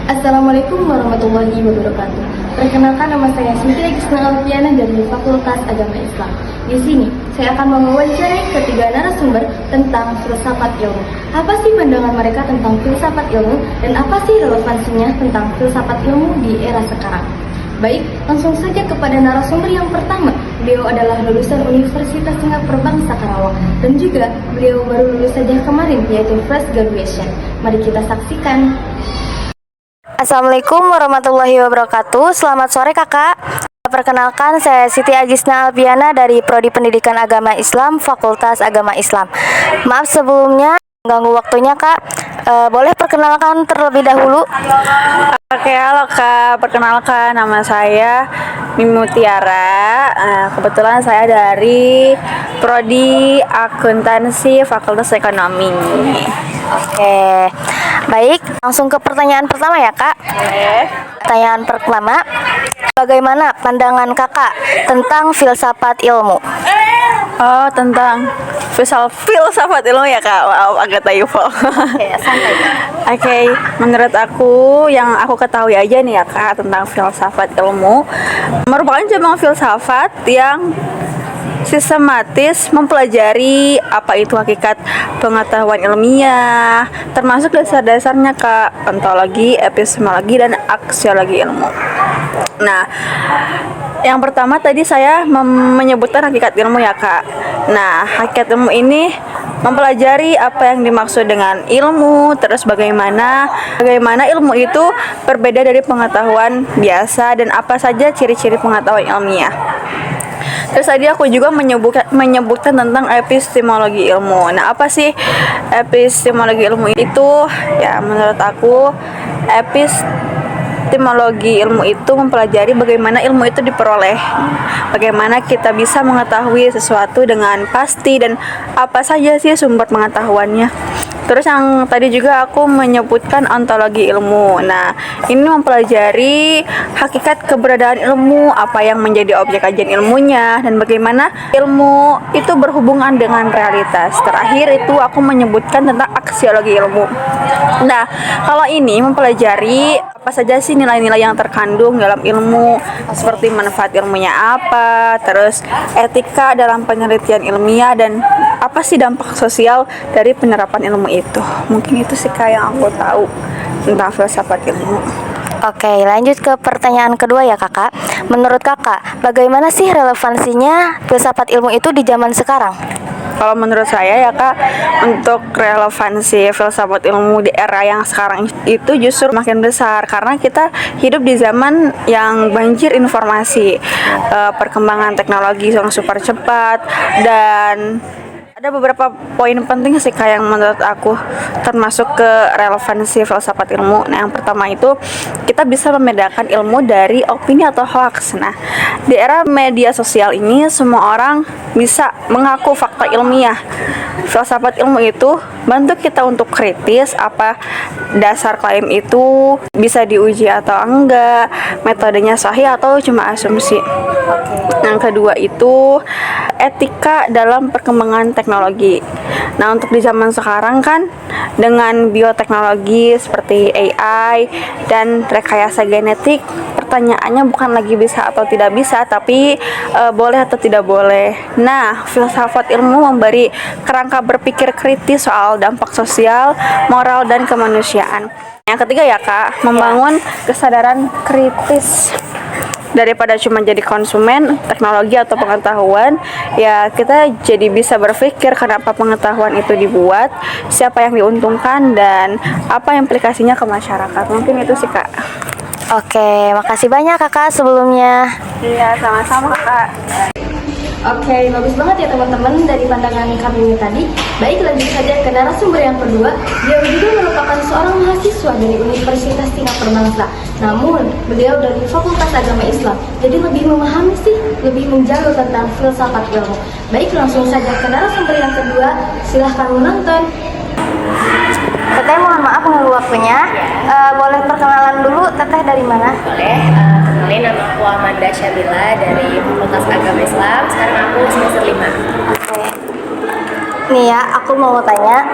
Assalamualaikum warahmatullahi wabarakatuh. Perkenalkan, nama saya Siti Agisna Alfiana dari Fakultas Agama Islam. Di sini, saya akan mewawancarai ketiga narasumber tentang filsafat ilmu. Apa sih pandangan mereka tentang filsafat ilmu dan apa sih relevansinya tentang filsafat ilmu di era sekarang? Baik, langsung saja kepada narasumber yang pertama. Beliau adalah lulusan Universitas Singapura Bangsa Karawang dan juga beliau baru lulus saja kemarin, yaitu fresh graduation. Mari kita saksikan. Assalamualaikum warahmatullahi wabarakatuh. Selamat sore kakak. Perkenalkan, saya Siti Agisna Alfiana dari Prodi Pendidikan Agama Islam, Fakultas Agama Islam. Maaf sebelumnya mengganggu waktunya kak. Boleh perkenalkan terlebih dahulu? Oke, halo Kak. Perkenalkan, nama saya Mimutiara. Kebetulan saya dari Prodi Akuntansi Fakultas Ekonomi. Oke, baik. Langsung ke pertanyaan pertama ya kak. Pertanyaan pertama, bagaimana pandangan kakak tentang filsafat ilmu? Oh, tentang filsafat ilmu ya Kak. Wow, agak typo. Oke, santai. Oke, menurut aku yang aku ketahui aja nih ya Kak tentang filsafat ilmu merupakan cabang filsafat yang sistematis mempelajari apa itu hakikat pengetahuan ilmiah, termasuk dasar-dasarnya Kak, ontologi, epistemologi, dan aksiologi ilmu. Nah, yang pertama tadi saya menyebutkan hakikat ilmu ya Kak. Nah, hakikat ilmu ini mempelajari apa yang dimaksud dengan ilmu, terus bagaimana ilmu itu berbeda dari pengetahuan biasa dan apa saja ciri-ciri pengetahuan ilmiah. Terus tadi aku juga menyebutkan tentang epistemologi ilmu. Nah, apa sih epistemologi ilmu itu? Ya, menurut aku epistemologi ilmu itu mempelajari bagaimana ilmu itu diperoleh, bagaimana kita bisa mengetahui sesuatu dengan pasti dan apa saja sih sumber pengetahuannya. Terus yang tadi juga aku menyebutkan ontologi ilmu. Nah, ini mempelajari hakikat keberadaan ilmu, apa yang menjadi objek kajian ilmunya, dan bagaimana ilmu itu berhubungan dengan realitas. Terakhir itu aku menyebutkan tentang aksiologi ilmu. Nah, kalau ini mempelajari apa saja sih nilai-nilai yang terkandung dalam ilmu, seperti manfaat ilmunya apa, terus etika dalam penelitian ilmiah, dan apa sih dampak sosial dari penerapan ilmu itu. Mungkin itu sih Kak yang aku tahu tentang filsafat ilmu. Oke, lanjut ke pertanyaan kedua ya kakak. Menurut kakak, bagaimana sih relevansinya filsafat ilmu itu di zaman sekarang? Kalau menurut saya ya Kak, untuk relevansi filsafat ilmu di era yang sekarang itu justru makin besar karena kita hidup di zaman yang banjir informasi, perkembangan teknologi yang super cepat, dan ada beberapa poin penting sih Kak yang menurut aku termasuk ke relevansi filsafat ilmu. Nah, yang pertama itu kita bisa membedakan ilmu dari opini atau hoax. Nah, di era media sosial ini semua orang bisa mengaku fakta ilmiah. Filsafat ilmu itu bantu kita untuk kritis apa dasar klaim itu bisa diuji atau enggak, metodenya sahih atau cuma asumsi. Yang kedua itu etika dalam perkembangan teknologi. Nah, untuk di zaman sekarang kan dengan bioteknologi seperti AI dan rekayasa genetik, pertanyaannya bukan lagi bisa atau tidak bisa, tapi boleh atau tidak boleh. Nah, filsafat ilmu memberi kerangka berpikir kritis soal dampak sosial, moral, dan kemanusiaan. Yang ketiga ya Kak, membangun kesadaran kritis. Daripada cuma jadi konsumen teknologi atau pengetahuan, ya kita jadi bisa berpikir kenapa pengetahuan itu dibuat, siapa yang diuntungkan, dan apa implikasinya ke masyarakat. Mungkin itu sih Kak. Oke, makasih banyak kakak sebelumnya. Iya, sama-sama Kak. Oke, bagus banget ya teman-teman dari pandangan kami ini tadi. Baik, lanjut saja ke narasumber yang kedua. Beliau juga merupakan seorang mahasiswa dari Universitas Singapura Bangsa. Namun, beliau dari Fakultas Agama Islam. Jadi lebih memahami sih, lebih menjaga tentang filsafat ilmu. Baik, langsung saja ke narasumber yang kedua. Silahkan menonton. Teteh mohon maaf menunggu waktunya. Boleh perkenalan dulu, Teteh dari mana? Boleh, kenalin nama aku Amanda Syabila dari Fakultas Agama Islam. Sekarang aku semester 5. Oke. Nih ya, aku mau tanya,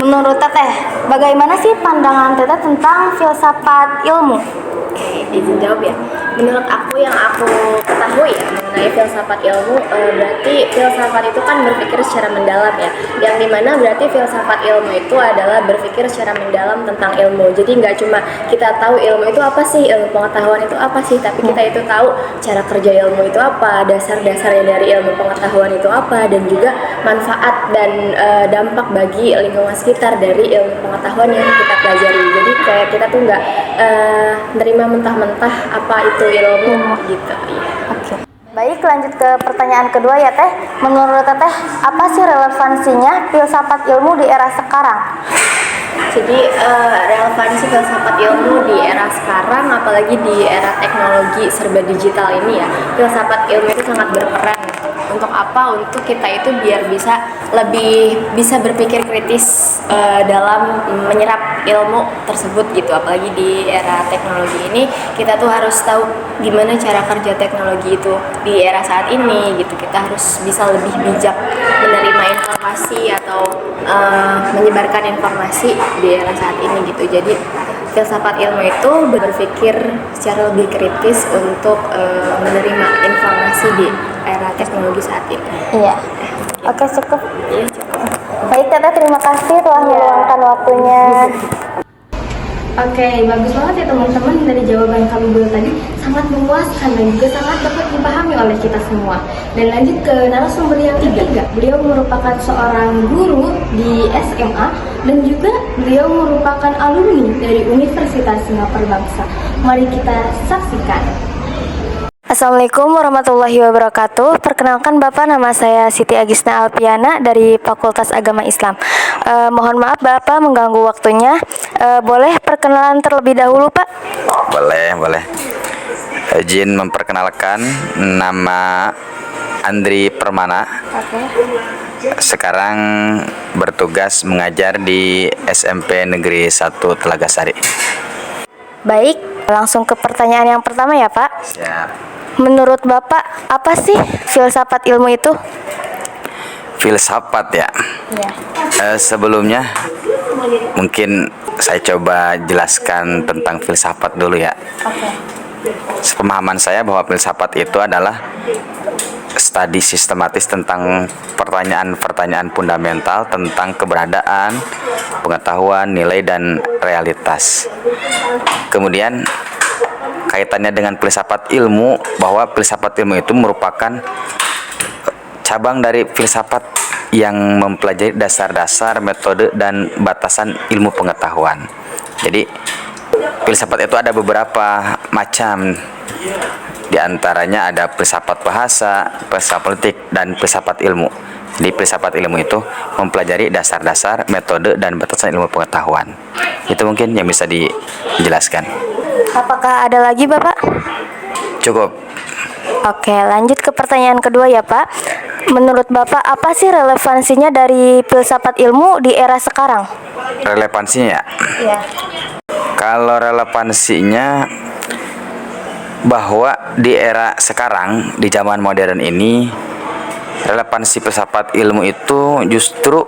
Menurut Teteh, bagaimana sih pandangan Teteh tentang filsafat ilmu? Oke, izin jawab ya. Menurut aku yang aku ketahui ya mengenai filsafat ilmu, berarti filsafat itu kan berpikir secara mendalam ya. Yang dimana berarti filsafat ilmu itu adalah berpikir secara mendalam tentang ilmu. Jadi nggak cuma kita tahu ilmu itu apa sih, ilmu pengetahuan itu apa sih, tapi kita itu tahu cara kerja ilmu itu apa, dasar-dasarnya dari ilmu pengetahuan itu apa, dan juga manfaat dan dampak bagi lingkungan sekitar dari ilmu pengetahuan yang kita pelajari. Jadi kayak kita tuh nggak nerima mentah-mentah apa itu ilmu gitu. Oke. Baik, lanjut ke pertanyaan kedua ya Teh. Menurut Teteh, apa sih relevansinya filsafat ilmu di era sekarang? Jadi relevansi filsafat ilmu di era sekarang, apalagi di era teknologi serba digital ini ya, filsafat ilmu itu sangat berperan. Untuk apa? Untuk kita itu biar lebih bisa berpikir kritis dalam menyerap ilmu tersebut gitu. Apalagi di era teknologi ini, kita tuh harus tahu gimana cara kerja teknologi itu di era saat ini gitu. Kita harus bisa lebih bijak menerima informasi atau menyebarkan informasi di era saat ini gitu. Jadi filsafat ilmu itu berpikir secara lebih kritis untuk menerima informasi di era teknologi saat ini. Iya. Oke, cukup. Iya, cukup. Baik Teteh, terima kasih telah meluangkan waktunya. Oke, bagus banget ya teman-teman, dari jawaban kami dulu tadi sangat memuaskan dan juga sangat dapat dipahami oleh kita semua. Dan lanjut ke narasumber yang ketiga, beliau merupakan seorang guru di SMA dan juga beliau merupakan alumni dari Universitas Singapura Bangsa. Mari kita saksikan. Assalamualaikum warahmatullahi wabarakatuh. Perkenalkan Bapak, nama saya Siti Agisna Alpiana dari Fakultas Agama Islam. Mohon maaf Bapak mengganggu waktunya. Boleh perkenalan terlebih dahulu Pak? Boleh. Izin memperkenalkan, nama Andri Permana. Sekarang bertugas mengajar di SMP Negeri 1 Telaga Sari. Baik, langsung ke pertanyaan yang pertama ya Pak. Ya. Menurut Bapak, apa sih filsafat ilmu itu? Filsafat ya. Iya. Sebelumnya mungkin saya coba jelaskan tentang filsafat dulu ya. Oke. Sepemahaman saya bahwa filsafat itu adalah studi sistematis tentang pertanyaan-pertanyaan fundamental tentang keberadaan, pengetahuan, nilai, dan realitas. Kemudian kaitannya dengan filsafat ilmu, bahwa filsafat ilmu itu merupakan cabang dari filsafat yang mempelajari dasar-dasar, metode, dan batasan ilmu pengetahuan. Jadi filsafat itu ada beberapa macam. Di antaranya ada filsafat bahasa, filsafat politik, dan filsafat ilmu. Jadi filsafat ilmu itu mempelajari dasar-dasar, metode, dan batasan ilmu pengetahuan. Itu mungkin yang bisa dijelaskan. Apakah ada lagi Bapak? Cukup. Oke, lanjut ke pertanyaan kedua ya Pak. Menurut Bapak, apa sih relevansinya dari filsafat ilmu di era sekarang? Relevansinya ya? Iya. Kalau relevansinya, bahwa di era sekarang, di zaman modern ini, relevansi filsafat ilmu itu justru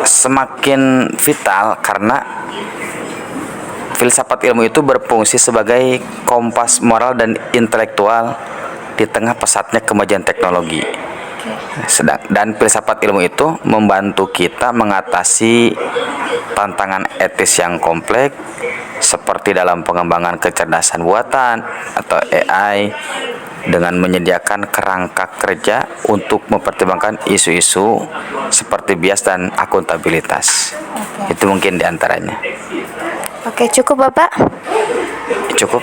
semakin vital karena filsafat ilmu itu berfungsi sebagai kompas moral dan intelektual di tengah pesatnya kemajuan teknologi. Dan filsafat ilmu itu membantu kita mengatasi tantangan etis yang kompleks seperti dalam pengembangan kecerdasan buatan atau AI, dengan menyediakan kerangka kerja untuk mempertimbangkan isu-isu seperti bias dan akuntabilitas. Itu mungkin diantaranya. Oke, cukup Bapak? Cukup.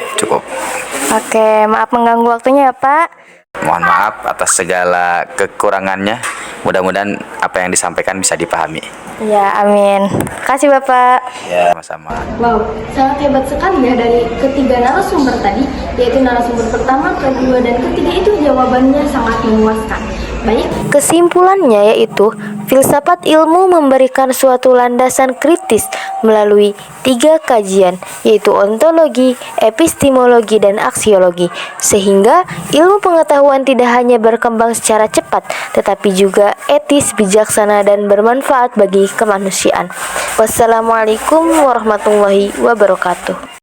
Oke, maaf mengganggu waktunya ya Pak. Mohon maaf atas segala kekurangannya. Mudah-mudahan apa yang disampaikan bisa dipahami. Ya, amin. Kasih Bapak. Ya, sama-sama. Wow, sangat hebat sekali ya dari ketiga narasumber tadi, yaitu narasumber pertama, kedua, dan ketiga itu jawabannya sangat memuaskan. Baik, Kesimpulannya yaitu, filsafat ilmu memberikan suatu landasan kritis melalui 3 kajian, yaitu ontologi, epistemologi, dan aksiologi, sehingga ilmu pengetahuan tidak hanya berkembang secara cepat, tetapi juga etis, bijaksana, dan bermanfaat bagi kemanusiaan. Wassalamualaikum warahmatullahi wabarakatuh.